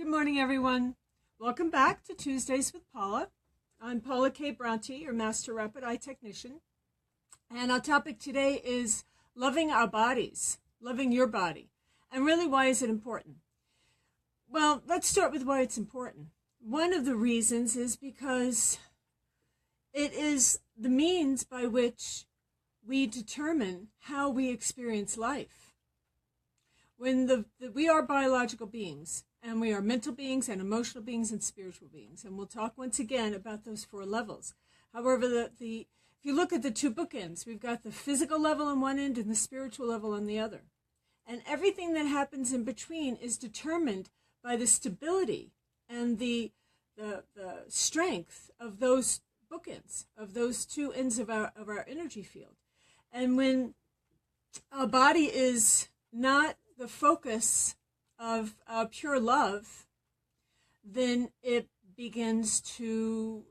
Good morning, everyone. Welcome back to Tuesdays with Paula. I'm Paula K Bronte, your Master Rapid Eye Technician. And our topic today is loving our bodies, loving your body. And really, why is it important? Well, let's start with why it's important. One of the reasons is because it is the means by which we determine how we experience life. When we are biological beings, and we are mental beings and emotional beings and spiritual beings. And we'll talk once again about those 4 levels. However, if you look at the 2 bookends, we've got the physical level on one end and the spiritual level on the other. And everything that happens in between is determined by the stability and the strength of those bookends, of those 2 ends of our energy field. And when our body is not the focus of pure love, then it begins to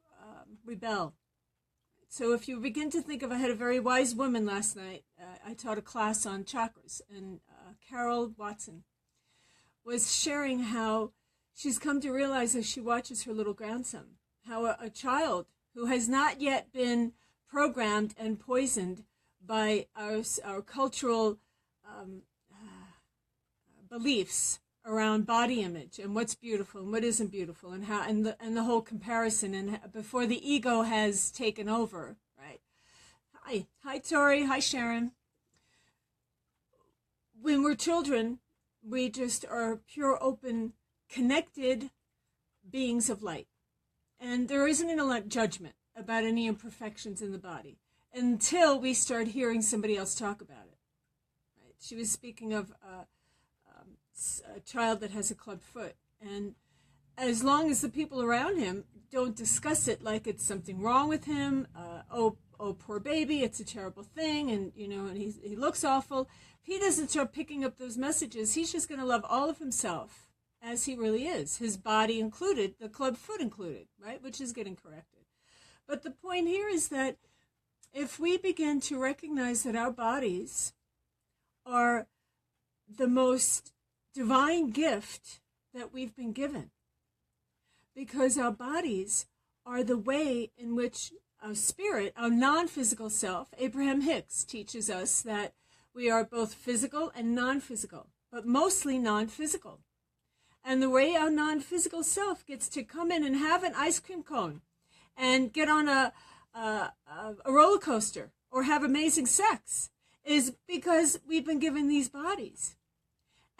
rebel. So if you begin to think of, I had a very wise woman last night. I taught a class on chakras, and Carol Watson was sharing how she's come to realize as she watches her little grandson, how a child who has not yet been programmed and poisoned by our cultural beliefs around body image and what's beautiful and what isn't beautiful, and how and the whole comparison, and before the ego has taken over, right? Hi Tori, hi Sharon. When we're children, we just are pure, open, connected beings of light, and there isn't a lot of judgment about any imperfections in the body until we start hearing somebody else talk about it. Right? She was speaking of a child that has a club foot, and as long as the people around him don't discuss it like it's something wrong with him, oh poor baby, it's a terrible thing, and and he looks awful, if he doesn't start picking up those messages, he's just going to love all of himself as he really is, his body included, the club foot included, right, which is getting corrected. But the point here is that if we begin to recognize that our bodies are the most divine gift that we've been given, because our bodies are the way in which our spirit, our non-physical self, Abraham Hicks teaches us that we are both physical and non-physical, but mostly non-physical. And the way our non-physical self gets to come in and have an ice cream cone and get on a roller coaster or have amazing sex is because we've been given these bodies.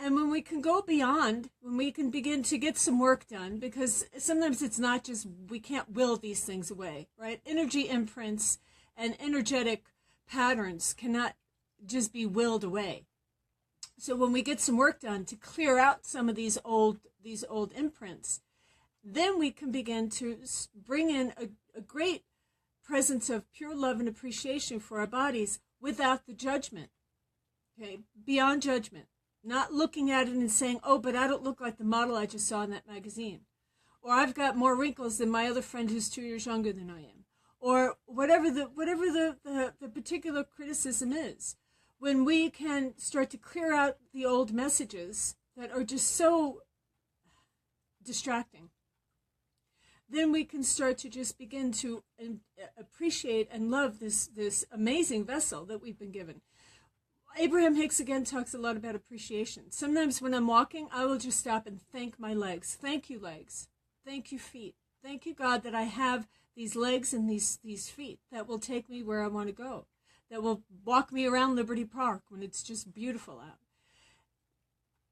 And when we can go beyond, when we can begin to get some work done, because sometimes it's not just, we can't will these things away, right? Energy imprints and energetic patterns cannot just be willed away. So when we get some work done to clear out some of these old imprints, then we can begin to bring in a great presence of pure love and appreciation for our bodies without the judgment, okay? Beyond judgment. Not looking at it and saying, oh, but I don't look like the model I just saw in that magazine. Or I've got more wrinkles than my other friend who's 2 years younger than I am. Or whatever the particular criticism is. When we can start to clear out the old messages that are just so distracting, then we can start to just begin to appreciate and love this amazing vessel that we've been given. Abraham Hicks again talks a lot about appreciation. Sometimes when I'm walking, I will just stop and thank my legs. Thank you, legs. Thank you, feet. Thank you, God, that I have these legs and these feet that will take me where I want to go, that will walk me around Liberty Park when it's just beautiful out.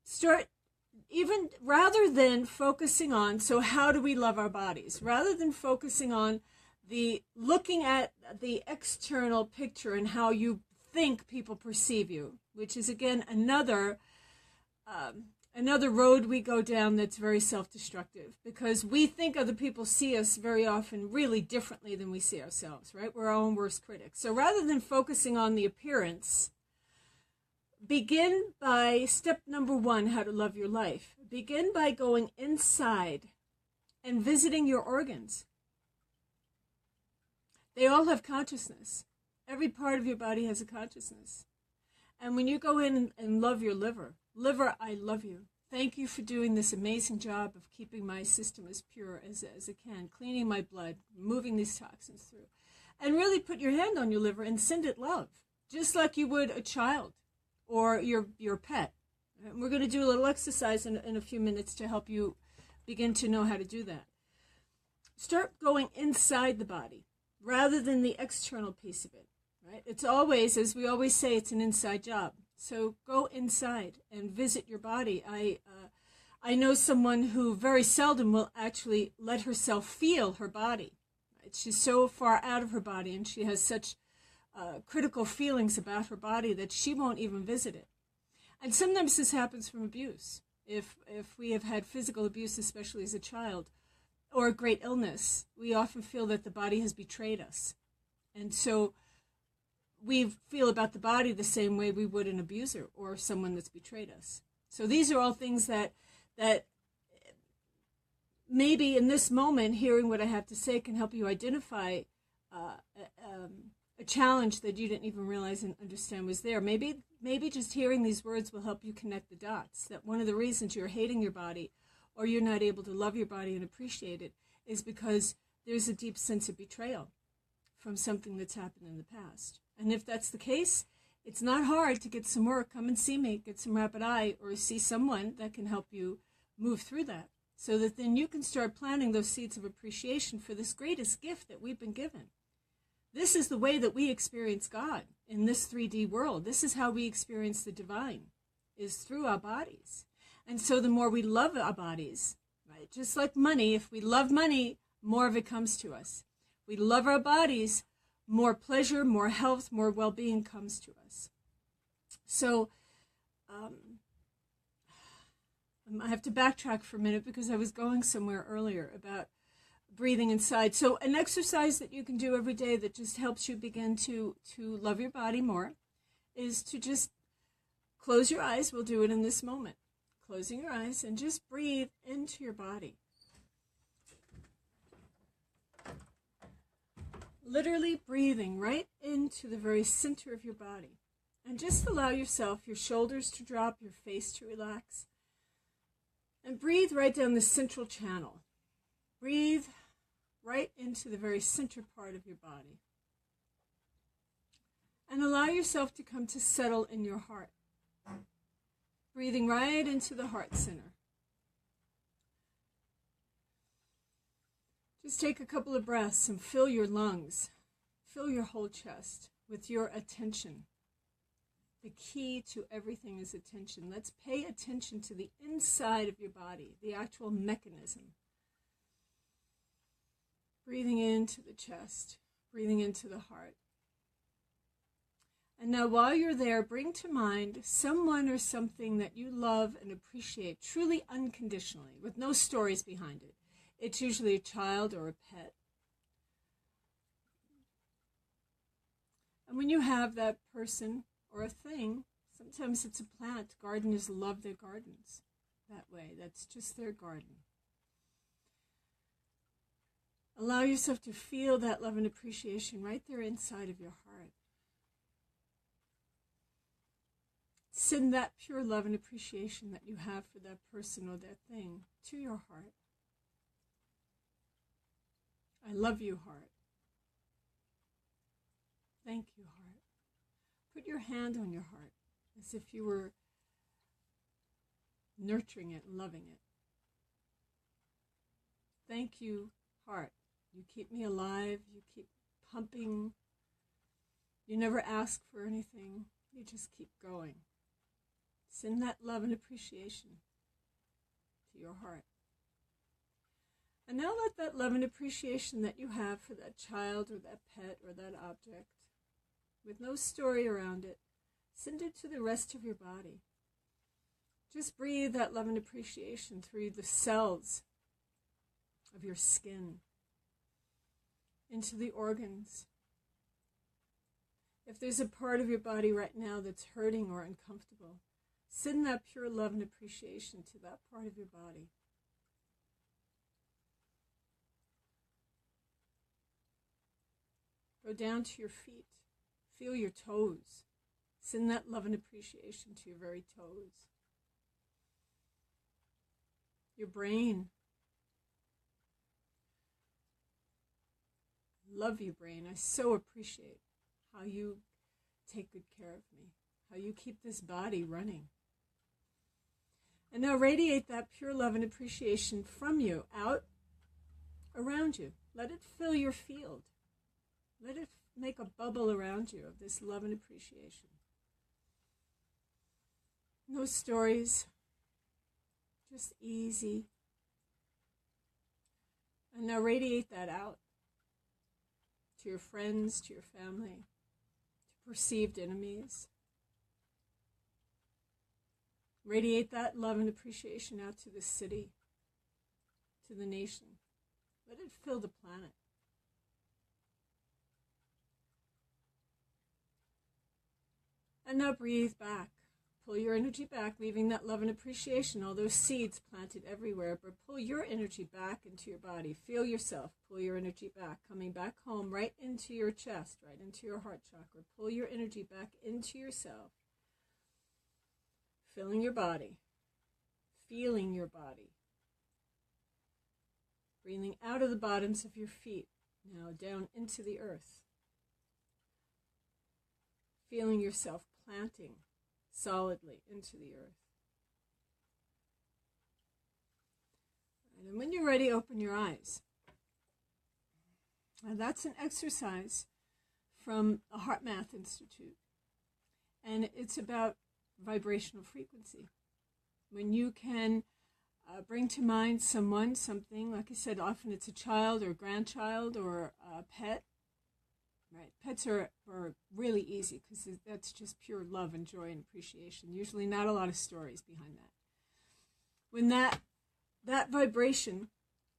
Start, even rather than focusing on, so how do we love our bodies? Rather than focusing on looking at the external picture and how you think people perceive you, which is again another road we go down that's very self-destructive, because we think other people see us very often really differently than we see ourselves, right? We're our own worst critics. So rather than focusing on the appearance, begin by step number 1, how to love your life. Begin by going inside and visiting your organs. They all have consciousness. Every part of your body has a consciousness. And when you go in and love your liver, I love you. Thank you for doing this amazing job of keeping my system as pure as it can, cleaning my blood, moving these toxins through. And really put your hand on your liver and send it love, just like you would a child or your pet. And we're going to do a little exercise in a few minutes to help you begin to know how to do that. Start going inside the body rather than the external piece of it. Right? It's always, as we always say, it's an inside job. So go inside and visit your body. I know someone who very seldom will actually let herself feel her body. Right? She's so far out of her body, and she has such critical feelings about her body that she won't even visit it. And sometimes this happens from abuse. If we have had physical abuse, especially as a child, or a great illness, we often feel that the body has betrayed us. And so we feel about the body the same way we would an abuser or someone that's betrayed us. So these are all things that maybe in this moment, hearing what I have to say can help you identify a challenge that you didn't even realize and understand was there. Maybe just hearing these words will help you connect the dots, that one of the reasons you're hating your body or you're not able to love your body and appreciate it is because there's a deep sense of betrayal from something that's happened in the past. And if that's the case, it's not hard to get some work. Come and see me, get some rapid eye, or see someone that can help you move through that, so that then you can start planting those seeds of appreciation for this greatest gift that we've been given. This is the way that we experience God in this 3D world. This is how we experience the divine, is through our bodies. And so the more we love our bodies, right, just like money, if we love money, more of it comes to us. We love our bodies, more pleasure, more health, more well-being comes to us. So I have to backtrack for a minute because I was going somewhere earlier about breathing inside. So an exercise that you can do every day that just helps you begin to love your body more is to just close your eyes. We'll do it in this moment. Closing your eyes and just breathe into your body. Literally breathing right into the very center of your body. And just allow yourself, your shoulders to drop, your face to relax. And breathe right down the central channel. Breathe right into the very center part of your body. And allow yourself to come to settle in your heart. Breathing right into the heart center. Just take a couple of breaths and fill your lungs, fill your whole chest with your attention. The key to everything is attention. Let's pay attention to the inside of your body, the actual mechanism. Breathing into the chest, breathing into the heart. And now while you're there, bring to mind someone or something that you love and appreciate truly unconditionally, with no stories behind it. It's usually a child or a pet. And when you have that person or a thing, sometimes it's a plant. Gardeners love their gardens that way. That's just their garden. Allow yourself to feel that love and appreciation right there inside of your heart. Send that pure love and appreciation that you have for that person or that thing to your heart. I love you, heart. Thank you, heart. Put your hand on your heart as if you were nurturing it and loving it. Thank you, heart. You keep me alive. You keep pumping. You never ask for anything. You just keep going. Send that love and appreciation to your heart. And now let that love and appreciation that you have for that child or that pet or that object, with no story around it, send it to the rest of your body. Just breathe that love and appreciation through the cells of your skin, into the organs. If there's a part of your body right now that's hurting or uncomfortable, send that pure love and appreciation to that part of your body. Go down to your feet. Feel your toes. Send that love and appreciation to your very toes. your brain. Love you, brain. I so appreciate how you take good care of me, how you keep this body running. And now radiate that pure love and appreciation from you out around you. Let it fill your field. Let it make a bubble around you of this love and appreciation. No stories, just easy. And now radiate that out to your friends, to your family, to perceived enemies. Radiate that love and appreciation out to the city, to the nation. Let it fill the planet. And now breathe back. Pull your energy back, leaving that love and appreciation, all those seeds planted everywhere, but pull your energy back into your body. Feel yourself. Pull your energy back, coming back home, right into your chest, right into your heart chakra. Pull your energy back into yourself. Filling your body. Feeling your body. Breathing out of the bottoms of your feet, now down into the earth. Feeling yourself planting solidly into the earth. And when you're ready, open your eyes. Now that's an exercise from the Heart Math Institute. And it's about vibrational frequency. When you can bring to mind someone, something, like I said, often it's a child or a grandchild or a pet. Right, pets are really easy because that's just pure love and joy and appreciation. Usually not a lot of stories behind that. When that vibration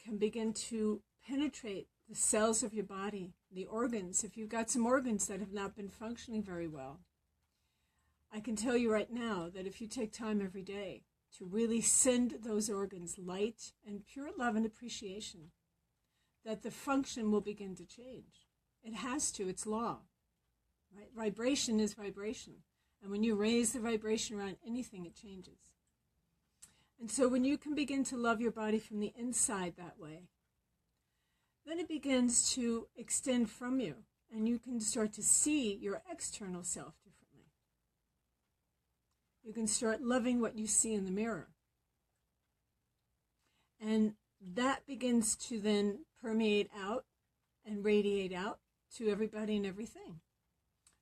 can begin to penetrate the cells of your body, the organs, if you've got some organs that have not been functioning very well, I can tell you right now that if you take time every day to really send those organs light and pure love and appreciation, that the function will begin to change. It has to. It's law. Right? Vibration is vibration. And when you raise the vibration around anything, it changes. And so when you can begin to love your body from the inside that way, then it begins to extend from you. And you can start to see your external self differently. You can start loving what you see in the mirror. And that begins to then permeate out and radiate out to everybody and everything.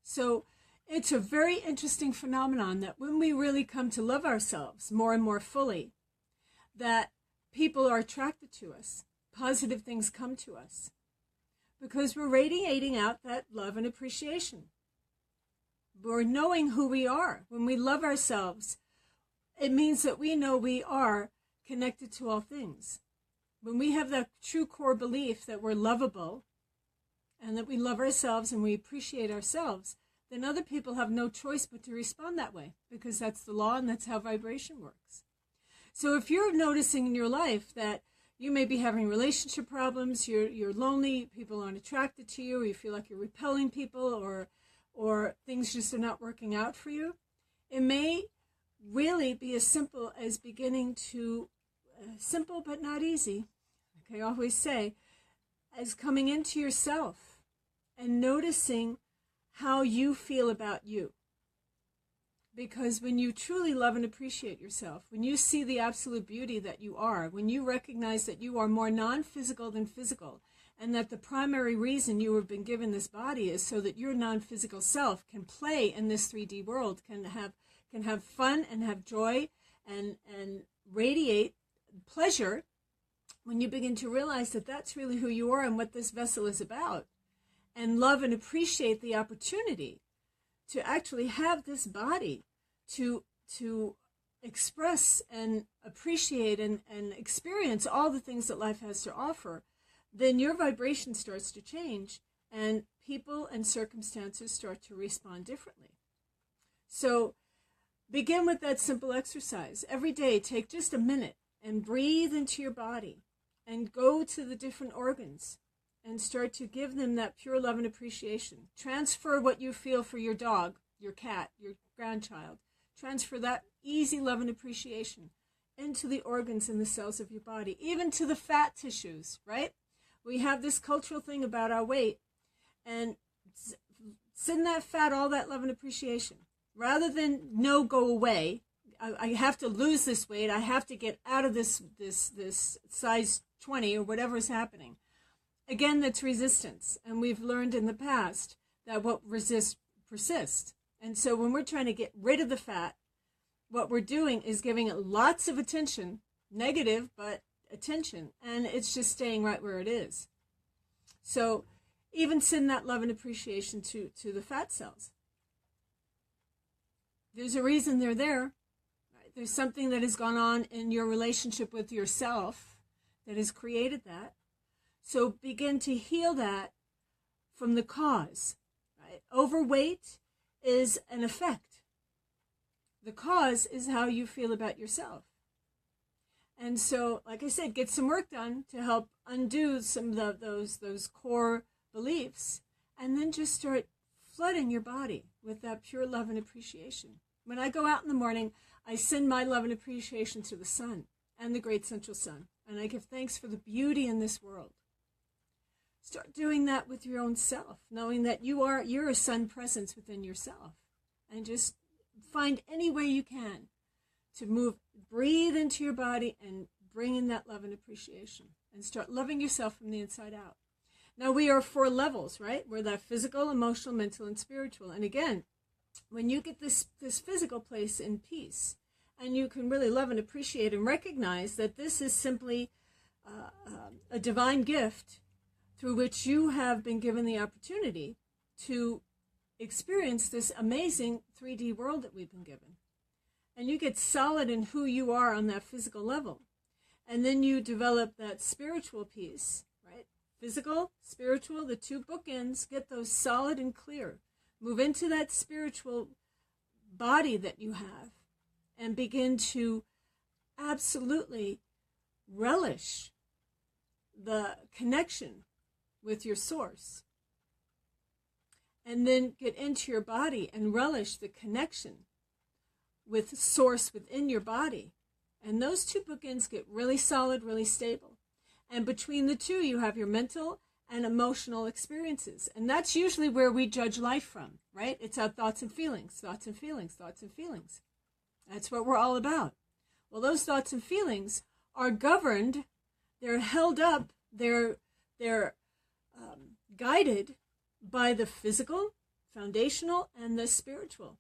So it's a very interesting phenomenon that when we really come to love ourselves more and more fully, that people are attracted to us. Positive things come to us because we're radiating out that love and appreciation. We're knowing who we are. When we love ourselves, it means that we know we are connected to all things. When we have that true core belief that we're lovable, and that we love ourselves and we appreciate ourselves, then other people have no choice but to respond that way because that's the law and that's how vibration works. So if you're noticing in your life that you may be having relationship problems, you're lonely, people aren't attracted to you, or you feel like you're repelling people, or things just are not working out for you, it may really be as simple as beginning to, simple but not easy, like I always say, as coming into yourself and noticing how you feel about you. Because when you truly love and appreciate yourself, when you see the absolute beauty that you are, when you recognize that you are more non-physical than physical, and that the primary reason you have been given this body is so that your non-physical self can play in this 3D world, can have fun and have joy and radiate pleasure. When you begin to realize that that's really who you are and what this vessel is about, and love and appreciate the opportunity to actually have this body to express and appreciate and experience all the things that life has to offer, then your vibration starts to change and people and circumstances start to respond differently. So begin with that simple exercise. Every day, take just a minute and breathe into your body. And go to the different organs and start to give them that pure love and appreciation. Transfer what you feel for your dog, your cat, your grandchild. Transfer that easy love and appreciation into the organs and the cells of your body, even to the fat tissues, right? We have this cultural thing about our weight, and send that fat all that love and appreciation. Rather than no, go away, I have to lose this weight, I have to get out of this size 20 or whatever is happening. Again, that's resistance. And we've learned in the past that what resists persists. And so when we're trying to get rid of the fat, what we're doing is giving it lots of attention, negative, but attention, and it's just staying right where it is. So even send that love and appreciation to the fat cells. There's a reason they're there. Right? There's something that has gone on in your relationship with yourself that has created that. So begin to heal that from the cause. Right? Overweight is an effect. The cause is how you feel about yourself. And so, like I said, get some work done to help undo some of those core beliefs, and then just start flooding your body with that pure love and appreciation. When I go out in the morning, I send my love and appreciation to the sun and the great central sun, and I give thanks for the beauty in this world. Start doing that with your own self, knowing that you're a sun presence within yourself, and just find any way you can to breathe into your body and bring in that love and appreciation, and start loving yourself from the inside out. Now, we are 4 levels, right? We're that physical, emotional, mental, and spiritual. And again, when you get this physical place in peace, and you can really love and appreciate and recognize that this is simply a divine gift through which you have been given the opportunity to experience this amazing 3D world that we've been given. And you get solid in who you are on that physical level. And then you develop that spiritual piece, right? Physical, spiritual, the 2 bookends, get those solid and clear. Move into that spiritual body that you have and begin to absolutely relish the connection with your source. And then get into your body and relish the connection with source within your body. And those 2 bookends get really solid, really stable. And between the 2, you have your mental and emotional experiences. And that's usually where we judge life from, right? It's our thoughts and feelings, thoughts and feelings, thoughts and feelings. That's what we're all about. Well, those thoughts and feelings are governed, they're held up, they're guided by the physical, foundational, and the spiritual,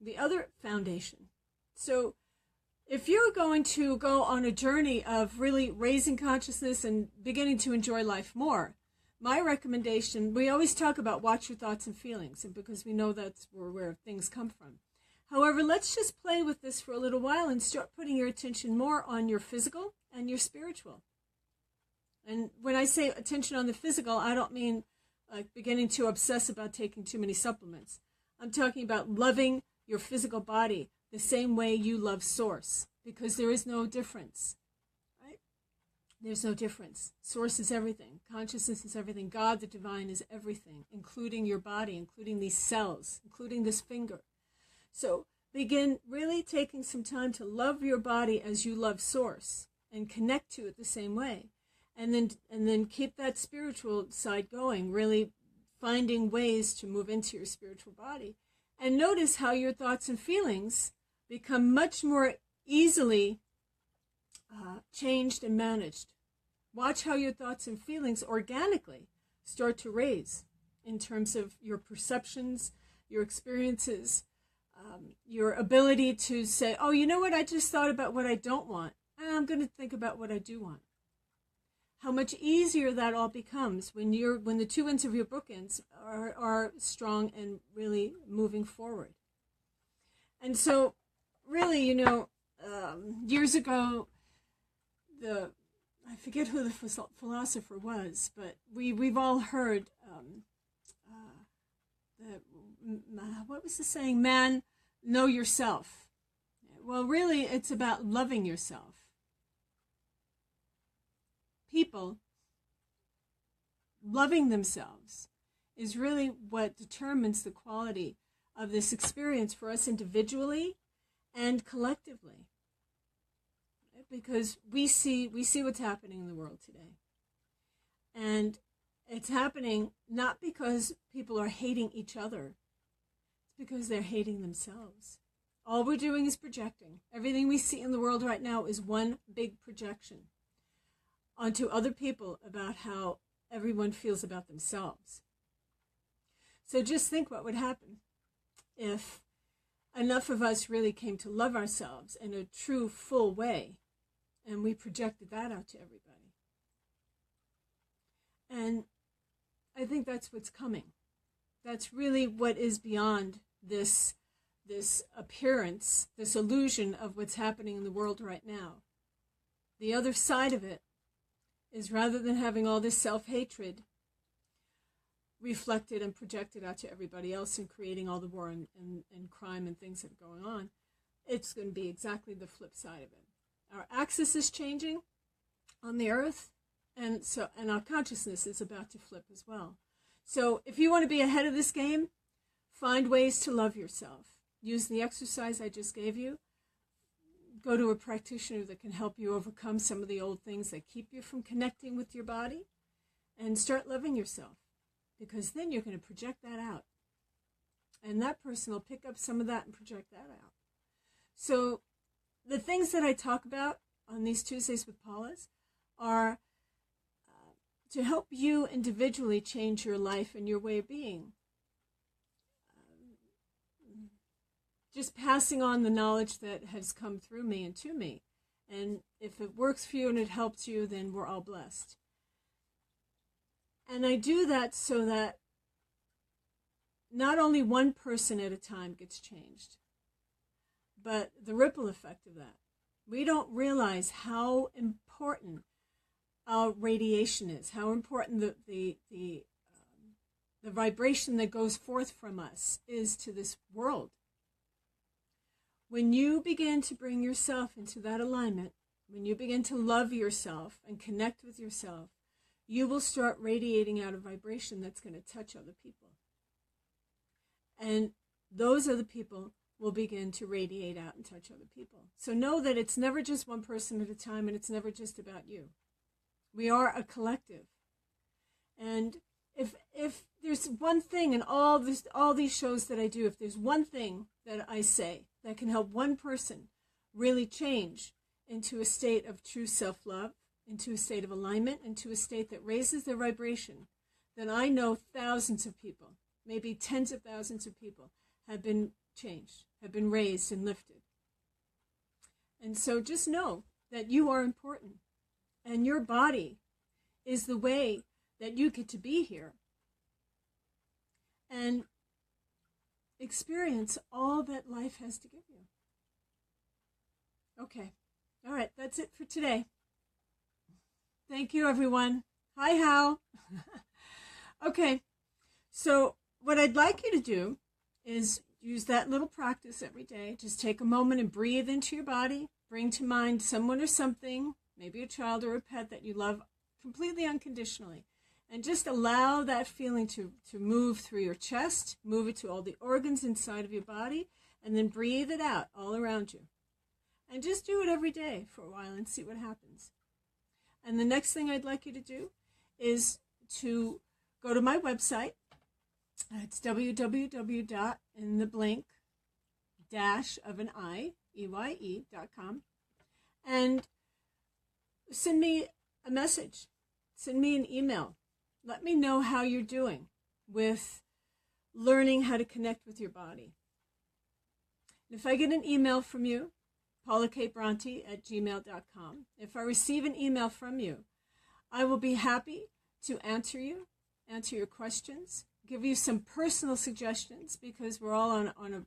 the other foundation. So if you're going to go on a journey of really raising consciousness and beginning to enjoy life more, my recommendation, we always talk about watch your thoughts and feelings, and because we know that's where things come from. However, let's just play with this for a little while and start putting your attention more on your physical and your spiritual. And when I say attention on the physical, I don't mean like beginning to obsess about taking too many supplements. I'm talking about loving your physical body the same way you love source, because there is no difference, right? There's no difference. Source is everything. Consciousness is everything. God, the divine, is everything, including your body, including these cells, including this finger. So begin really taking some time to love your body as you love source and connect to it the same way. And then keep that spiritual side going, really finding ways to move into your spiritual body. And notice how your thoughts and feelings become much more easily changed and managed. Watch how your thoughts and feelings organically start to raise in terms of your perceptions, your experiences, your ability to say, oh, you know what, I just thought about what I don't want, and I'm going to think about what I do want. How much easier that all becomes when the 2 ends of your bookends are strong and really moving forward. And so, really, years ago, I forget who the philosopher was, but we've all heard what was the saying? Man, know yourself. Well, really, it's about loving yourself. People loving themselves is really what determines the quality of this experience for us individually and collectively. because we see what's happening in the world today. And it's happening not because people are hating each other. It's because they're hating themselves. All we're doing is projecting. Everything we see in the world right now is one big projection onto other people about how everyone feels about themselves. So just think what would happen if enough of us really came to love ourselves in a true, full way, and we projected that out to everybody. And I think that's what's coming. That's really what is beyond this appearance, this illusion of what's happening in the world right now. The other side of it is, rather than having all this self-hatred reflected and projected out to everybody else and creating all the war and crime and things that are going on, it's going to be exactly the flip side of it. Our axis is changing on the earth, and our consciousness is about to flip as well. So if you want to be ahead of this game, find ways to love yourself. Use the exercise I just gave you. Go to a practitioner that can help you overcome some of the old things that keep you from connecting with your body, and start loving yourself. Because then you're going to project that out. And that person will pick up some of that and project that out. So the things that I talk about on these Tuesdays with Paula's are to help you individually change your life and your way of being. Just passing on the knowledge that has come through me and to me. And if it works for you and it helps you, then we're all blessed. And I do that so that not only one person at a time gets changed, but the ripple effect of that. We don't realize how important our radiation is, how important the vibration that goes forth from us is to this world. When you begin to bring yourself into that alignment, when you begin to love yourself and connect with yourself, you will start radiating out a vibration that's going to touch other people. And those other people will begin to radiate out and touch other people. So know that it's never just one person at a time, and it's never just about you. We are a collective. And if there's one thing in all these shows that I do, if there's one thing that I say that can help one person really change into a state of true self-love, into a state of alignment, into a state that raises their vibration, then I know thousands of people, maybe tens of thousands of people, have been changed, have been raised and lifted. And so just know that you are important, and your body is the way that you get to be here and experience all that life has to give you. Okay. All right. That's it for today. Thank you, everyone. Hi, Hal. Okay. So what I'd like you to do is use that little practice every day. Just take a moment and breathe into your body. Bring to mind someone or something, maybe a child or a pet that you love completely unconditionally. And just allow that feeling to move through your chest, move it to all the organs inside of your body, and then breathe it out all around you. And just do it every day for a while and see what happens. And the next thing I'd like you to do is to go to my website. It's www.intheblink-of-an-eye.com, and send me a message. Send me an email. Let me know how you're doing with learning how to connect with your body. And if I get an email from you, Paula K Bronte @gmail.com. If I receive an email from you, I will be happy to answer your questions, give you some personal suggestions, because we're all on a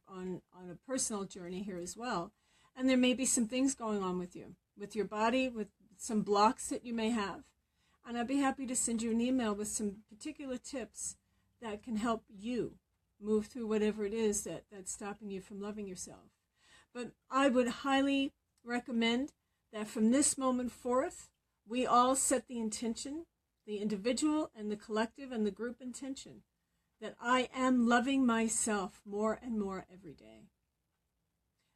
personal journey here as well. And there may be some things going on with you, with your body, with some blocks that you may have. And I'd be happy to send you an email with some particular tips that can help you move through whatever it is that's stopping you from loving yourself. But I would highly recommend that from this moment forth, we all set the intention, the individual and the collective and the group intention, that I am loving myself more and more every day.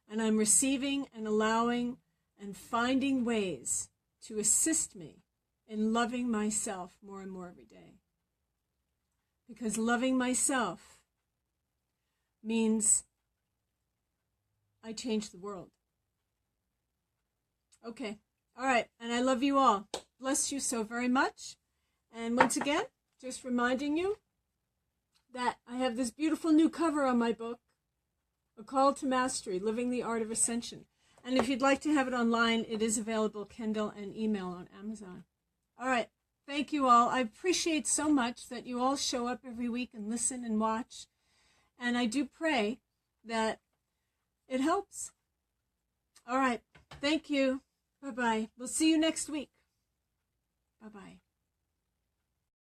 And I'm receiving and allowing and finding ways to assist me in loving myself more and more every day. Because loving myself means I change the world. Okay. All right. And I love you all. Bless you so very much. And once again, just reminding you that I have this beautiful new cover on my book, A Call to Mastery, Living the Art of Ascension. And if you'd like to have it online, it is available Kindle and email on Amazon. All right. Thank you all. I appreciate so much that you all show up every week and listen and watch. And I do pray that it helps. All right. Thank you. Bye-bye. We'll see you next week. Bye-bye.